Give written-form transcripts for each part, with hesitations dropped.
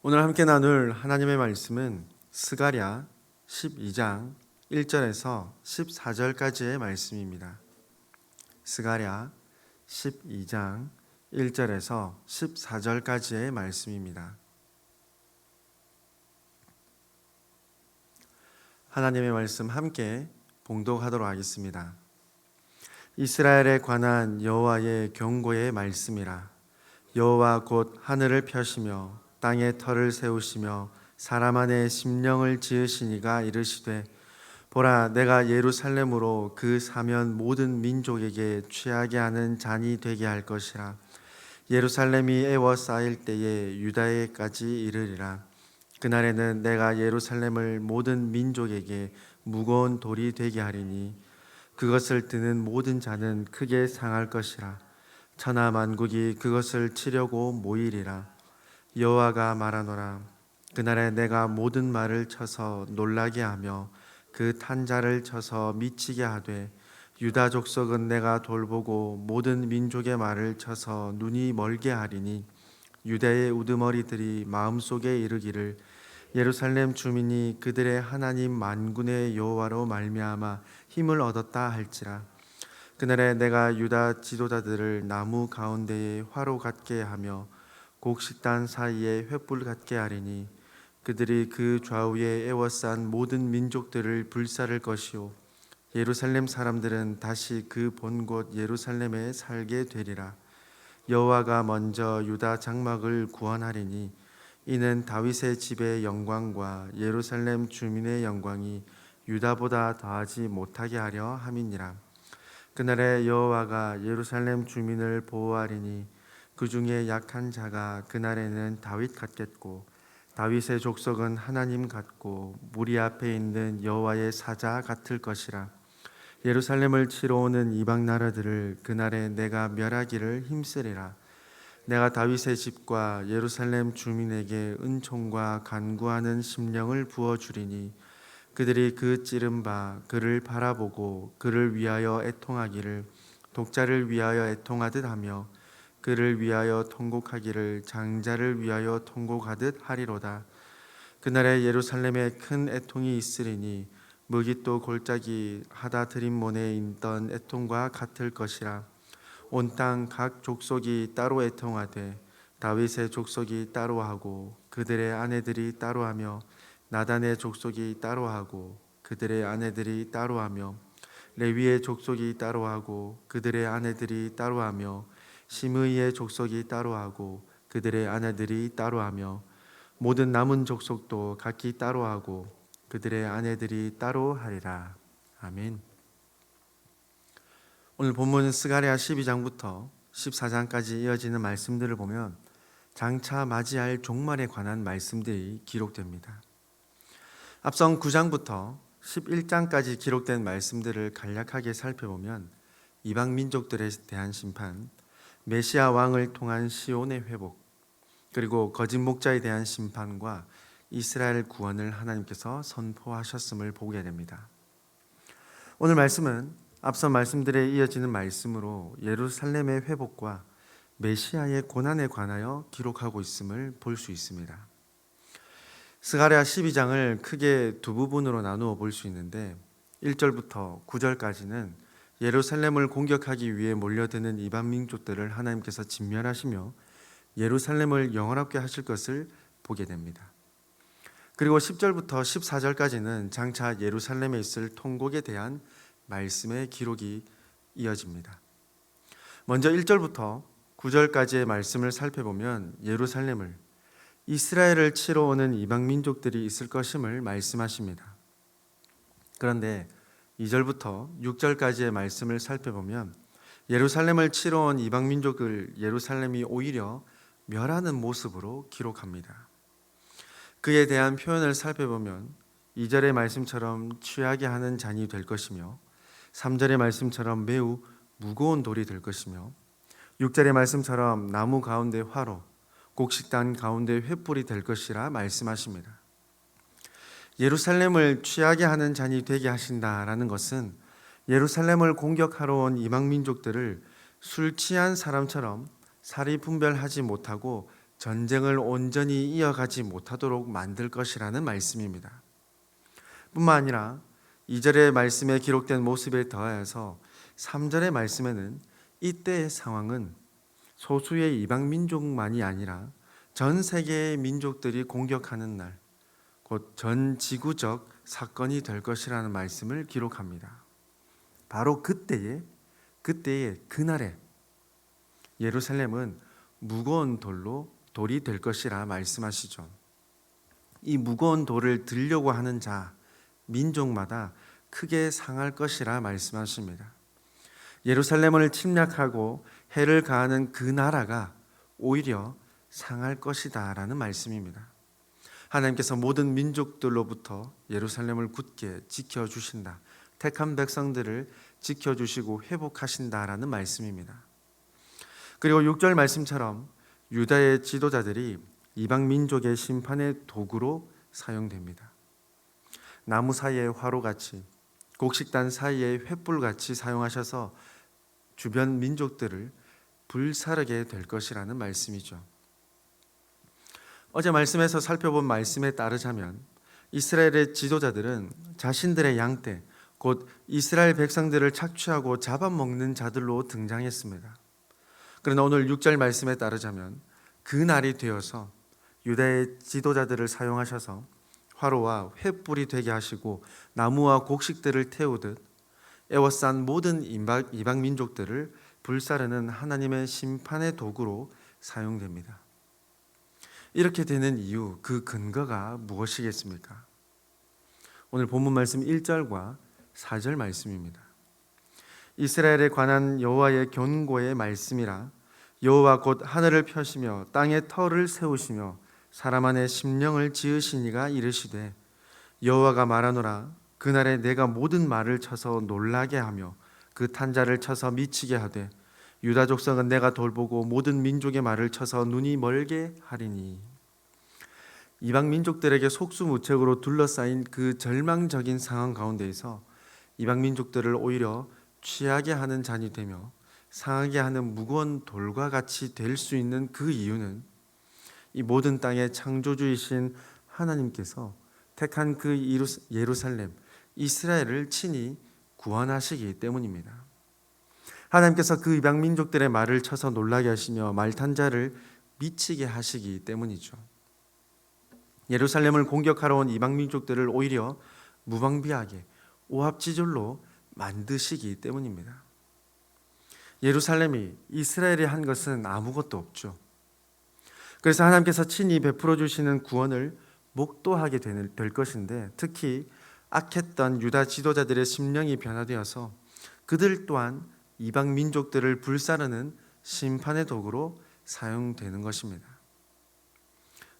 오늘 함께 나눌 하나님의 말씀은 스가랴 12장 1절에서 14절까지의 말씀입니다. 스가랴 12장 1절에서 14절까지의 말씀입니다. 하나님의 말씀 함께 봉독하도록 하겠습니다. 이스라엘에 관한 여호와의 경고의 말씀이라. 여호와 곧 하늘을 펴시며 땅에 터를 세우시며 사람 안에 심령을 지으시니가 이르시되 보라, 내가 예루살렘으로 그 사면 모든 민족에게 취하게 하는 잔이 되게 할 것이라. 예루살렘이 애워싸일 때에 유다에까지 이르리라. 그날에는 내가 예루살렘을 모든 민족에게 무거운 돌이 되게 하리니 그것을 드는 모든 자는 크게 상할 것이라. 천하 만국이 그것을 치려고 모이리라. 여호와가 말하노라. 그날에 내가 모든 말을 쳐서 놀라게 하며 그 탄자를 쳐서 미치게 하되 유다 족속은 내가 돌보고 모든 민족의 말을 쳐서 눈이 멀게 하리니 유다의 우두머리들이 마음속에 이르기를 예루살렘 주민이 그들의 하나님 만군의 여호와로 말미암아 힘을 얻었다 할지라. 그날에 내가 유다 지도자들을 나무 가운데에 화로 같게 하며 곡식단 사이에 횃불 같게 하리니 그들이 그 좌우에 에워싼 모든 민족들을 불사를 것이요 예루살렘 사람들은 다시 그 본 곳 예루살렘에 살게 되리라. 여호와가 먼저 유다 장막을 구원하리니 이는 다윗의 집의 영광과 예루살렘 주민의 영광이 유다보다 더하지 못하게 하려 함이니라. 그날에 여호와가 예루살렘 주민을 보호하리니 그 중에 약한 자가 그날에는 다윗 같겠고 다윗의 족속은 하나님 같고 무리 앞에 있는 여호와의 사자 같을 것이라. 예루살렘을 치러 오는 이방 나라들을 그날에 내가 멸하기를 힘쓰리라. 내가 다윗의 집과 예루살렘 주민에게 은총과 간구하는 심령을 부어주리니 그들이 그 찌른 바 그를 바라보고 그를 위하여 애통하기를 독자를 위하여 애통하듯 하며 그를 위하여 통곡하기를 장자를 위하여 통곡하듯 하리로다. 그날에 예루살렘에 큰 애통이 있으리니 무깃도 골짜기 하다 드림몬에 있던 애통과 같을 것이라. 온 땅 각 족속이 따로 애통하되 다윗의 족속이 따로 하고 그들의 아내들이 따로 하며 나단의 족속이 따로 하고 그들의 아내들이 따로 하며 레위의 족속이 따로 하고 그들의 아내들이 따로 하며 시므이의 족속이 따로 하고 그들의 아내들이 따로 하며 모든 남은 족속도 각기 따로 하고 그들의 아내들이 따로 하리라. 아멘. 오늘 본문 스가랴 12장부터 14장까지 이어지는 말씀들을 보면 장차 맞이할 종말에 관한 말씀들이 기록됩니다. 앞선 9장부터 11장까지 기록된 말씀들을 간략하게 살펴보면 이방 민족들에 대한 심판, 메시아 왕을 통한 시온의 회복, 그리고 거짓 목자에 대한 심판과 이스라엘 구원을 하나님께서 선포하셨음을 보게 됩니다. 오늘 말씀은 앞선 말씀들에 이어지는 말씀으로 예루살렘의 회복과 메시아의 고난에 관하여 기록하고 있음을 볼 수 있습니다. 스가랴 12장을 크게 두 부분으로 나누어 볼 수 있는데 1절부터 9절까지는 예루살렘을 공격하기 위해 몰려드는 이방 민족들을 하나님께서 진멸하시며 예루살렘을 영원하게 하실 것을 보게 됩니다. 그리고 10절부터 14절까지는 장차 예루살렘에 있을 통곡에 대한 말씀의 기록이 이어집니다. 먼저 1절부터 9절까지의 말씀을 살펴보면 예루살렘을 이스라엘을 치러 오는 이방 민족들이 있을 것임을 말씀하십니다. 그런데 2절부터 6절까지의 말씀을 살펴보면 예루살렘을 치러 온 이방 민족을 예루살렘이 오히려 멸하는 모습으로 기록합니다. 그에 대한 표현을 살펴보면 2절의 말씀처럼 취하게 하는 잔이 될 것이며 3절의 말씀처럼 매우 무거운 돌이 될 것이며 6절의 말씀처럼 나무 가운데 화로, 곡식단 가운데 횃불이 될 것이라 말씀하십니다. 예루살렘을 취하게 하는 잔이 되게 하신다라는 것은 예루살렘을 공격하러 온 이방 민족들을 술 취한 사람처럼 사리 분별하지 못하고 전쟁을 온전히 이어가지 못하도록 만들 것이라는 말씀입니다. 뿐만 아니라 2절의 말씀에 기록된 모습에 더하여서 3절의 말씀에는 이때의 상황은 소수의 이방 민족만이 아니라 전 세계의 민족들이 공격하는 날, 곧 전 지구적 사건이 될 것이라는 말씀을 기록합니다. 바로 그날에 예루살렘은 무거운 돌이 될 것이라 말씀하시죠. 이 무거운 돌을 들려고 하는 자, 민족마다 크게 상할 것이라 말씀하십니다. 예루살렘을 침략하고 해를 가하는 그 나라가 오히려 상할 것이다 라는 말씀입니다. 하나님께서 모든 민족들로부터 예루살렘을 굳게 지켜주신다. 택한 백성들을 지켜주시고 회복하신다라는 말씀입니다. 그리고 6절 말씀처럼 유다의 지도자들이 이방 민족의 심판의 도구로 사용됩니다. 나무 사이에 화로같이, 곡식단 사이에 횃불같이 사용하셔서 주변 민족들을 불사르게 될 것이라는 말씀이죠. 어제 말씀에서 살펴본 말씀에 따르자면 이스라엘의 지도자들은 자신들의 양떼, 곧 이스라엘 백성들을 착취하고 잡아먹는 자들로 등장했습니다. 그러나 오늘 6절 말씀에 따르자면 그 날이 되어서 유다의 지도자들을 사용하셔서 화로와 횃불이 되게 하시고 나무와 곡식들을 태우듯 애워싼 모든 이방 민족들을 불사르는 하나님의 심판의 도구로 사용됩니다. 이렇게 되는 이유, 그 근거가 무엇이겠습니까? 오늘 본문 말씀 1절과 4절 말씀입니다. 이스라엘에 관한 여호와의 견고의 말씀이라. 여호와 곧 하늘을 펴시며 땅에 터를 세우시며 사람 안에 심령을 지으시니가 이르시되 여호와가 말하노라. 그날에 내가 모든 말을 쳐서 놀라게 하며 그 탄자를 쳐서 미치게 하되 유다 족속은 내가 돌보고 모든 민족의 말을 쳐서 눈이 멀게 하리니. 이방 민족들에게 속수무책으로 둘러싸인 그 절망적인 상황 가운데에서 이방 민족들을 오히려 취하게 하는 잔이 되며 상하게 하는 무거운 돌과 같이 될 수 있는 그 이유는 이 모든 땅의 창조주이신 하나님께서 택한 그 예루살렘, 이스라엘을 친히 구원하시기 때문입니다. 하나님께서 그 이방 민족들의 말을 쳐서 놀라게 하시며 말탄 자를 미치게 하시기 때문이죠. 예루살렘을 공격하러 온 이방 민족들을 오히려 무방비하게 오합지졸로 만드시기 때문입니다. 예루살렘이 이스라엘이 한 것은 아무것도 없죠. 그래서 하나님께서 친히 베풀어 주시는 구원을 목도하게 될 것인데, 특히 악했던 유다 지도자들의 심령이 변화되어서 그들 또한 이방 민족들을 불사르는 심판의 도구로 사용되는 것입니다.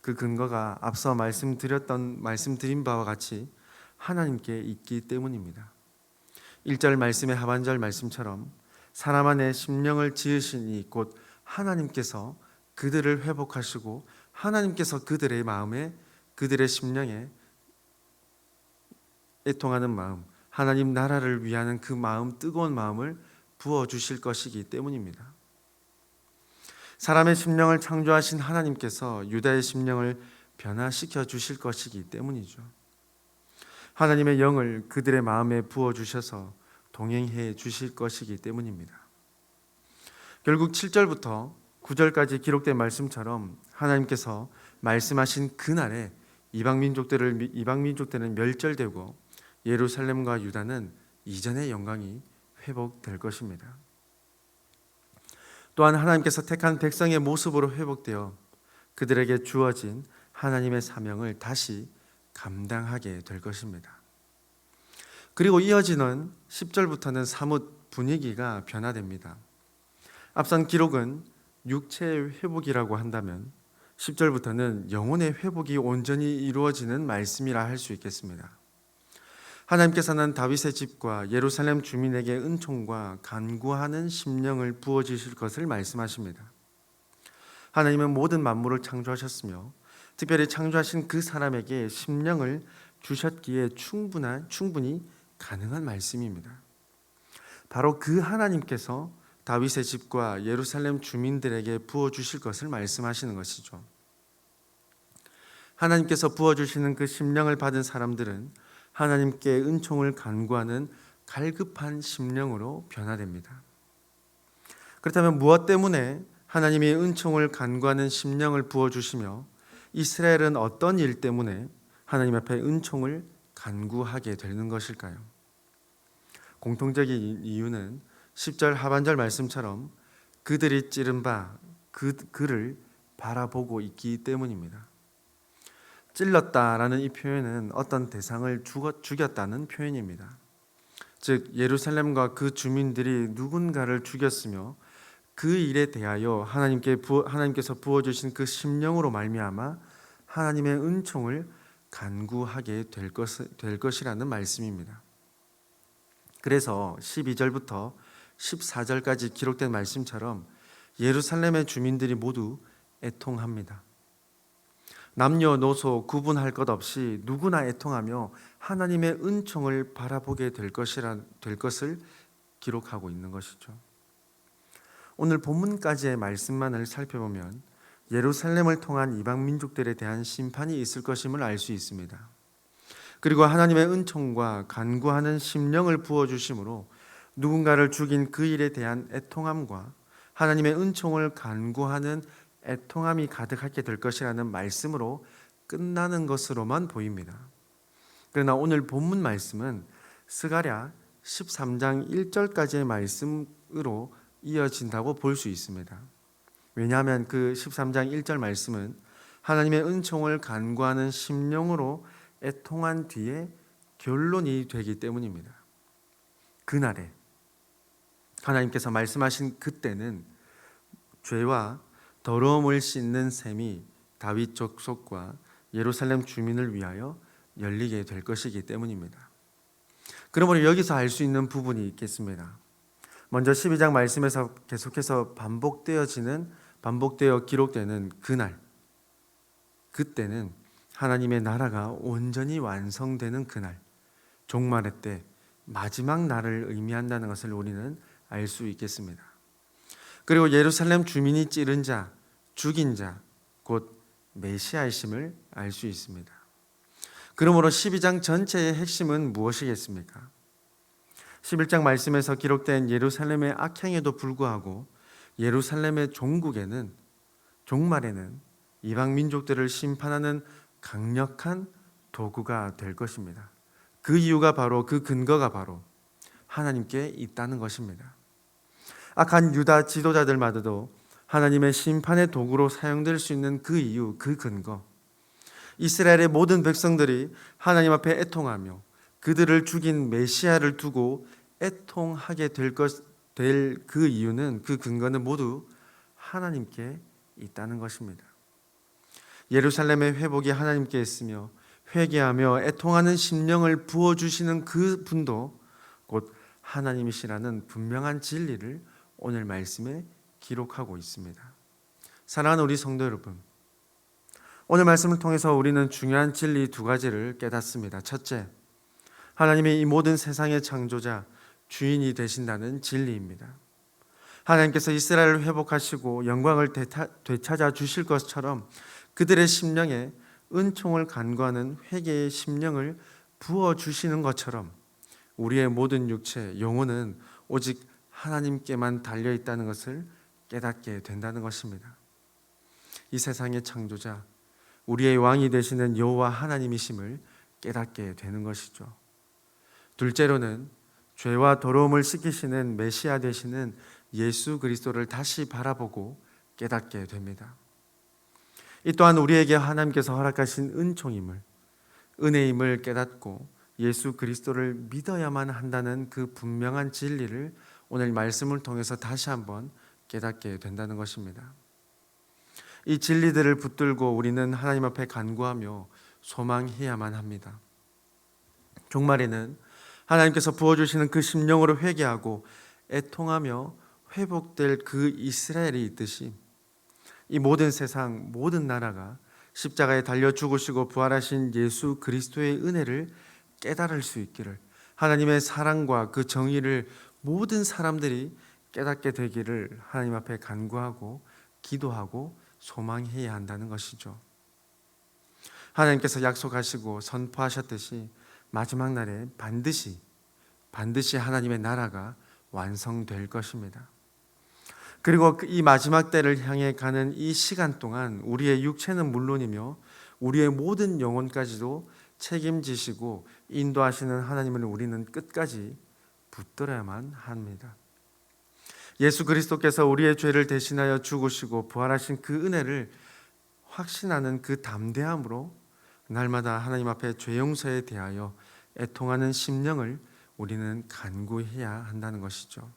그 근거가 앞서 말씀드린 바와 같이 하나님께 있기 때문입니다. 1절 말씀의 하반절 말씀처럼 사람 안에 심령을 지으시니 곧 하나님께서 그들을 회복하시고 하나님께서 그들의 마음에, 그들의 심령에 애통하는 마음, 하나님 나라를 위하는 그 마음, 뜨거운 마음을 부어주실 것이기 때문입니다. 사람의 심령을 창조하신 하나님께서 유다의 심령을 변화시켜 주실 것이기 때문이죠. 하나님의 영을 그들의 마음에 부어주셔서 동행해 주실 것이기 때문입니다. 결국 7절부터 9절까지 기록된 말씀처럼 하나님께서 말씀하신 그날에 이방 민족들은 멸절되고 예루살렘과 유다는 이전의 영광이 회복될 것입니다. 또한 하나님께서 택한 백성의 모습으로 회복되어 그들에게 주어진 하나님의 사명을 다시 감당하게 될 것입니다. 그리고 이어지는 10절부터는 사뭇 분위기가 변화됩니다. 앞선 기록은 육체의 회복이라고 한다면 10절부터는 영혼의 회복이 온전히 이루어지는 말씀이라 할 수 있겠습니다. 하나님께서는 다윗의 집과 예루살렘 주민에게 은총과 간구하는 심령을 부어주실 것을 말씀하십니다. 하나님은 모든 만물을 창조하셨으며 특별히 창조하신 그 사람에게 심령을 주셨기에 충분히 가능한 말씀입니다. 바로 그 하나님께서 다윗의 집과 예루살렘 주민들에게 부어주실 것을 말씀하시는 것이죠. 하나님께서 부어주시는 그 심령을 받은 사람들은 하나님께 은총을 간구하는 갈급한 심령으로 변화됩니다. 그렇다면 무엇 때문에 하나님이 은총을 간구하는 심령을 부어주시며 이스라엘은 어떤 일 때문에 하나님 앞에 은총을 간구하게 되는 것일까요? 공통적인 이유는 10절 하반절 말씀처럼 그들이 찌른 바 그를 바라보고 있기 때문입니다. 찔렀다라는 이 표현은 어떤 대상을 죽였다는 표현입니다. 즉 예루살렘과 그 주민들이 누군가를 죽였으며 그 일에 대하여 하나님께서 부어주신 그 심령으로 말미암아 하나님의 은총을 간구하게 될 것이라는 말씀입니다. 그래서 12절부터 14절까지 기록된 말씀처럼 예루살렘의 주민들이 모두 애통합니다. 남녀노소 구분할 것 없이 누구나 애통하며 하나님의 은총을 바라보게 될 것을 기록하고 있는 것이죠. 오늘 본문까지의 말씀만을 살펴보면 예루살렘을 통한 이방 민족들에 대한 심판이 있을 것임을 알 수 있습니다. 그리고 하나님의 은총과 간구하는 심령을 부어주심으로 누군가를 죽인 그 일에 대한 애통함과 하나님의 은총을 간구하는 애통함이 가득하게 될 것이라는 말씀으로 끝나는 것으로만 보입니다. 그러나 오늘 본문 말씀은 스가랴 13장 1절까지의 말씀으로 이어진다고 볼 수 있습니다. 왜냐하면 그 13장 1절 말씀은 하나님의 은총을 간구하는 심령으로 애통한 뒤에 결론이 되기 때문입니다. 그날에 하나님께서 말씀하신 그때는 죄와 더러움을 씻는 셈이 다윗 족속과 예루살렘 주민을 위하여 열리게 될 것이기 때문입니다. 그러므로 여기서 알 수 있는 부분이 있겠습니다. 먼저 12장 말씀에서 계속해서 반복되어 기록되는 그날, 그때는 하나님의 나라가 온전히 완성되는 그날, 종말의 때 마지막 날을 의미한다는 것을 우리는 알 수 있겠습니다. 그리고 예루살렘 주민이 찌른 자, 죽인 자, 곧 메시아이심을 알 수 있습니다. 그러므로 12장 전체의 핵심은 무엇이겠습니까? 11장 말씀에서 기록된 예루살렘의 악행에도 불구하고 예루살렘의 종말에는 이방 민족들을 심판하는 강력한 도구가 될 것입니다. 그 이유가 바로, 그 근거가 바로 하나님께 있다는 것입니다. 악한 유다 지도자들마저도 하나님의 심판의 도구로 사용될 수 있는 그 이유, 그 근거, 이스라엘의 모든 백성들이 하나님 앞에 애통하며 그들을 죽인 메시아를 두고 애통하게 될 그 이유는, 그 근거는 모두 하나님께 있다는 것입니다. 예루살렘의 회복이 하나님께 있으며 회개하며 애통하는 심령을 부어주시는 그 분도 곧 하나님이시라는 분명한 진리를 오늘 말씀에 기록하고 있습니다. 사랑하는 우리 성도 여러분, 오늘 말씀을 통해서 우리는 중요한 진리 두 가지를 깨닫습니다. 첫째, 하나님이 이 모든 세상의 창조자, 주인이 되신다는 진리입니다. 하나님께서 이스라엘을 회복하시고 영광을 되찾아 주실 것처럼 그들의 심령에 은총을 간구하는 회개의 심령을 부어주시는 것처럼 우리의 모든 육체, 영혼은 오직 하나님께만 달려있다는 것을 깨닫게 된다는 것입니다. 이 세상의 창조자, 우리의 왕이 되시는 여호와 하나님이심을 깨닫게 되는 것이죠. 둘째로는 죄와 더러움을 씻기시는 메시아 되시는 예수 그리스도를 다시 바라보고 깨닫게 됩니다. 이 또한 우리에게 하나님께서 허락하신 은총임을, 은혜임을 깨닫고 예수 그리스도를 믿어야만 한다는 그 분명한 진리를 오늘 말씀을 통해서 다시 한번 깨닫게 된다는 것입니다. 이 진리들을 붙들고 우리는 하나님 앞에 간구하며 소망해야만 합니다. 종말에는 하나님께서 부어주시는 그 심령으로 회개하고 애통하며 회복될 그 이스라엘이 있듯이 이 모든 세상, 모든 나라가 십자가에 달려 죽으시고 부활하신 예수 그리스도의 은혜를 깨달을 수 있기를, 하나님의 사랑과 그 정의를 모든 사람들이 깨닫게 되기를 하나님 앞에 간구하고 기도하고 소망해야 한다는 것이죠. 하나님께서 약속하시고 선포하셨듯이 마지막 날에 반드시 하나님의 나라가 완성될 것입니다. 그리고 이 마지막 때를 향해 가는 이 시간 동안 우리의 육체는 물론이며 우리의 모든 영혼까지도 책임지시고 인도하시는 하나님을 우리는 끝까지 붙들어야만 합니다. 예수 그리스도께서 우리의 죄를 대신하여 죽으시고 부활하신 그 은혜를 확신하는 그 담대함으로 날마다 하나님 앞에 죄 용서에 대하여 애통하는 심령을 우리는 간구해야 한다는 것이죠.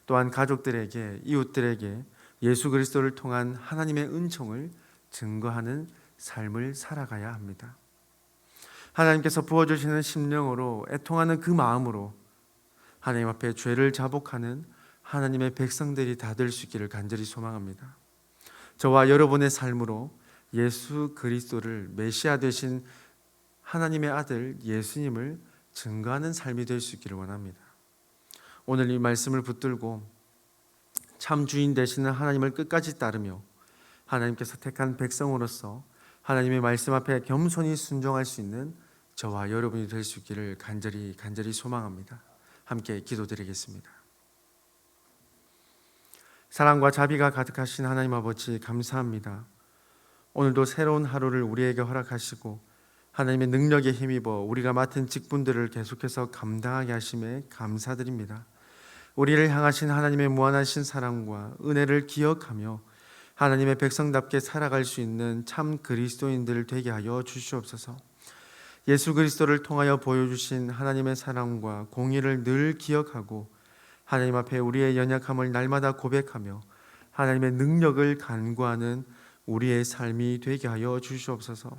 또한 가족들에게, 이웃들에게 예수 그리스도를 통한 하나님의 은총을 증거하는 삶을 살아가야 합니다. 하나님께서 부어주시는 심령으로 애통하는 그 마음으로 하나님 앞에 죄를 자복하는 하나님의 백성들이 다 될 수 있기를 간절히 소망합니다. 저와 여러분의 삶으로 예수 그리스도를 메시아 되신 하나님의 아들 예수님을 증거하는 삶이 될 수 있기를 원합니다. 오늘 이 말씀을 붙들고 참 주인 되시는 하나님을 끝까지 따르며 하나님께서 택한 백성으로서 하나님의 말씀 앞에 겸손히 순종할 수 있는 저와 여러분이 될 수 있기를 간절히 소망합니다. 함께 기도드리겠습니다. 사랑과 자비가 가득하신 하나님 아버지 감사합니다. 오늘도 새로운 하루를 우리에게 허락하시고 하나님의 능력에 힘입어 우리가 맡은 직분들을 계속해서 감당하게 하심에 감사드립니다. 우리를 향하신 하나님의 무한하신 사랑과 은혜를 기억하며 하나님의 백성답게 살아갈 수 있는 참 그리스도인들 되게 하여 주시옵소서. 예수 그리스도를 통하여 보여주신 하나님의 사랑과 공의를 늘 기억하고 하나님 앞에 우리의 연약함을 날마다 고백하며 하나님의 능력을 간구하는 우리의 삶이 되게 하여 주시옵소서.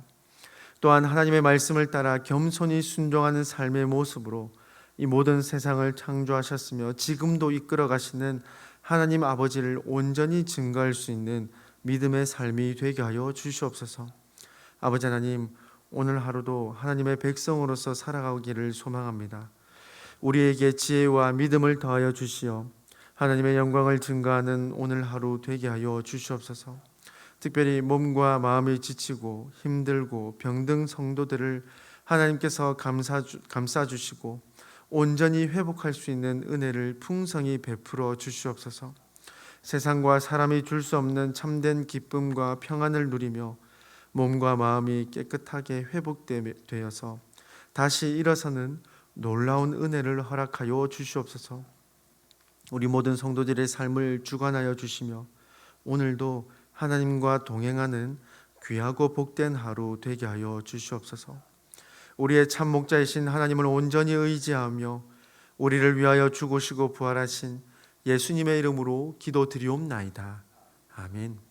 또한 하나님의 말씀을 따라 겸손히 순종하는 삶의 모습으로 이 모든 세상을 창조하셨으며 지금도 이끌어 가시는 하나님 아버지를 온전히 증거할 수 있는 믿음의 삶이 되게 하여 주시옵소서. 아버지 하나님, 오늘 하루도 하나님의 백성으로서 살아가기를 소망합니다. 우리에게 지혜와 믿음을 더하여 주시어 하나님의 영광을 증거하는 오늘 하루 되게 하여 주시옵소서. 특별히 몸과 마음이 지치고 힘들고 병든 성도들을 하나님께서 감싸 주시고 온전히 회복할 수 있는 은혜를 풍성히 베풀어 주시옵소서. 세상과 사람이 줄 수 없는 참된 기쁨과 평안을 누리며 몸과 마음이 깨끗하게 회복되어서 다시 일어서는 놀라운 은혜를 허락하여 주시옵소서. 우리 모든 성도들의 삶을 주관하여 주시며 오늘도 하나님과 동행하는 귀하고 복된 하루 되게 하여 주시옵소서. 우리의 참 목자이신 하나님을 온전히 의지하며 우리를 위하여 죽으시고 부활하신 예수님의 이름으로 기도드리옵나이다. 아멘.